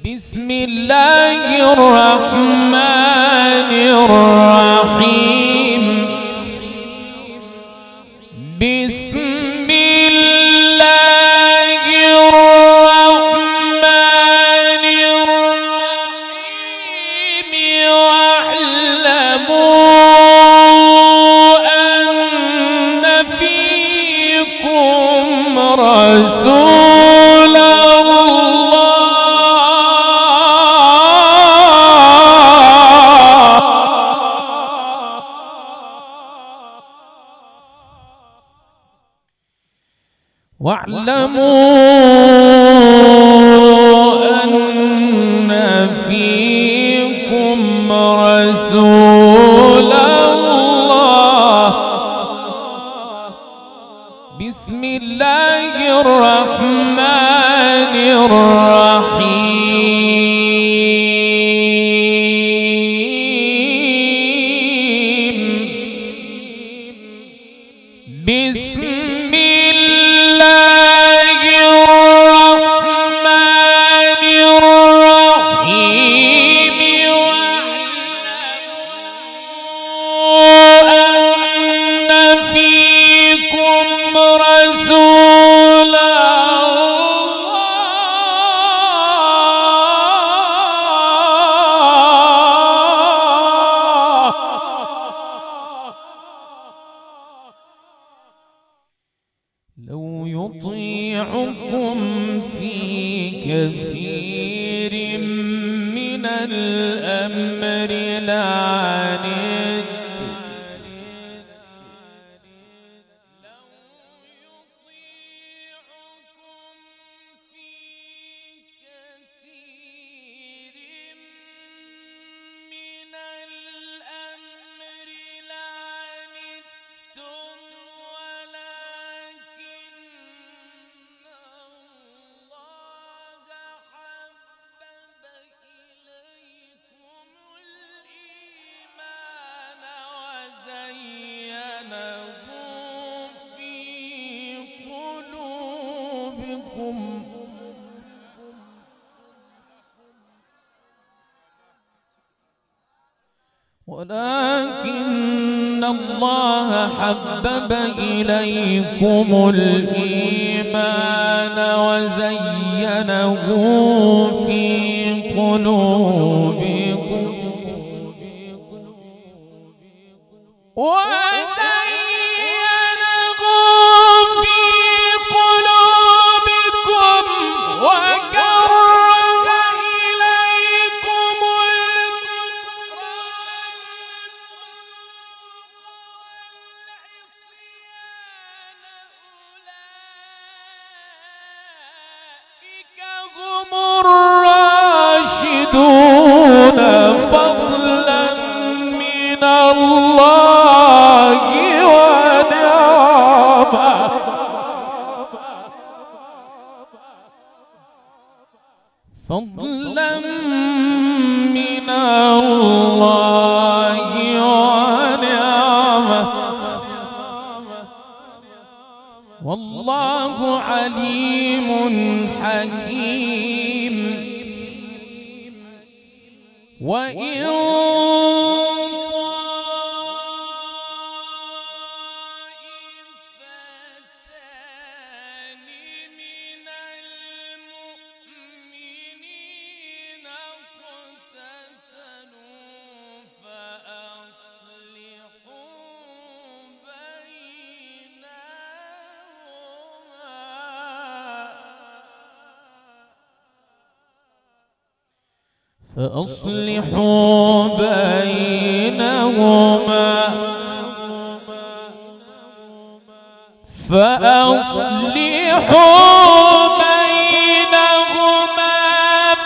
بسم الله الرحمن الرحيم. بسم الله الرحمن الرحيم. واعلموا أن فيكم رسول واعلموا أن فيكم رسول الله. بسم الله الرحمن الرحيم. بسم لو يطيعكم في كثير من الأمر لعنتم. لو يطيعكم في كثير من الأمر لعنتم ولكن الله حبب إليكم الإيمان وزينه في قلوبكم الراشدون فضلا من الله ونعمة. فضلا من الله ونعمة. والله عليم حكيم. وإن طائفتان من المؤمنين اقتتلوا فأصلحوا بينهما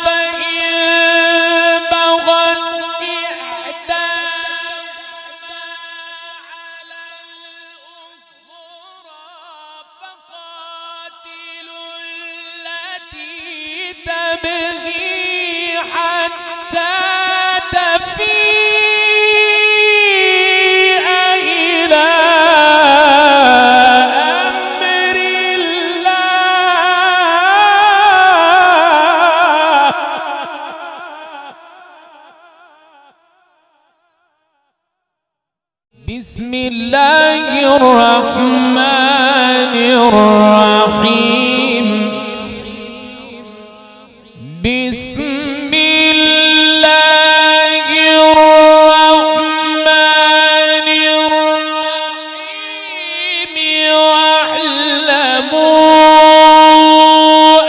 فإن بغت إحداهما على الأخرى فقاتلوا التي تبغي حتى تفيء إلى أمر الله. بسم الله الرحمن الرحيم بسم الله الرحمن الرحيم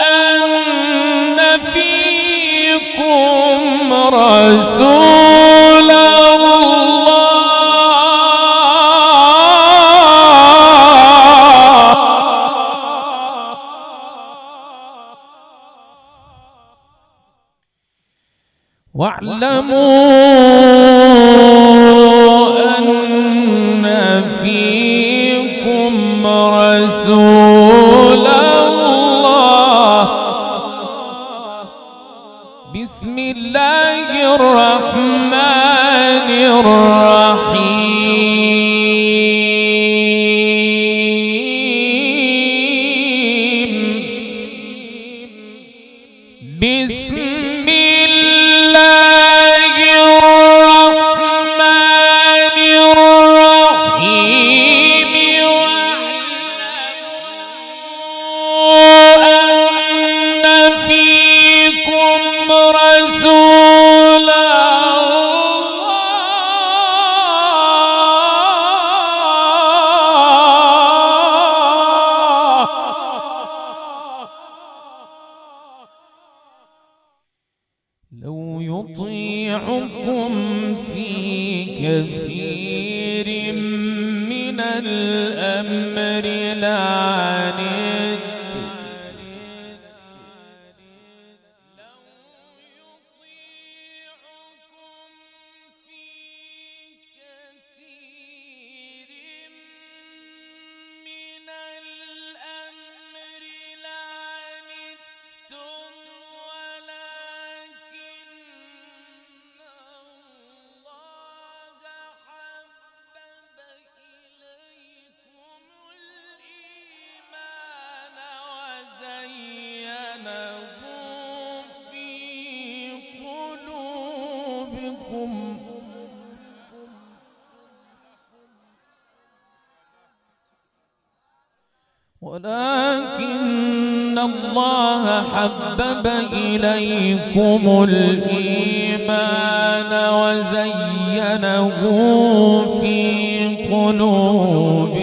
واعلموا أن فيكم رسول واعلموا أن فيكم رسول الله بسم الله الرحمن الرحيم بسم الله الرحمن الرحيم واعلموا أن فيكم رسول لو يطيعكم في كثير من الأمر لعنتم ولكن الله حبب إليكم الإيمان وزينه في قلوبكم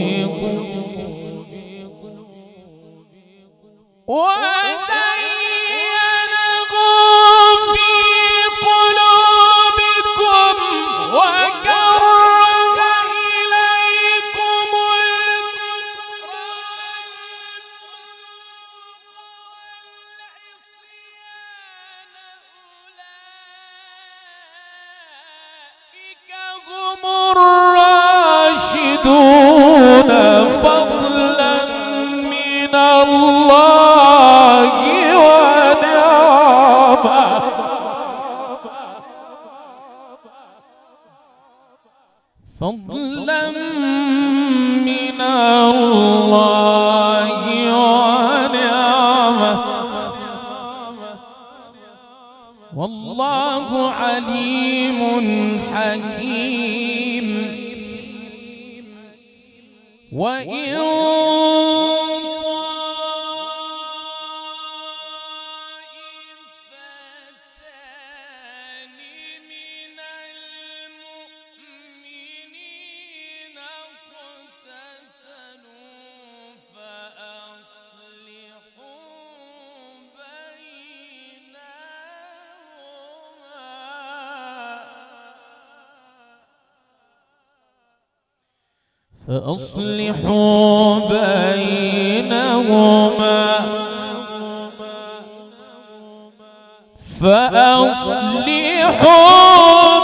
الراشدون فضلا من الله ونعمة فضلا من الله ونعمة والله عليم حكيم وإن طائفتان من المؤمنين اقتتلوا فأصلحوا بينهما فأصلحوا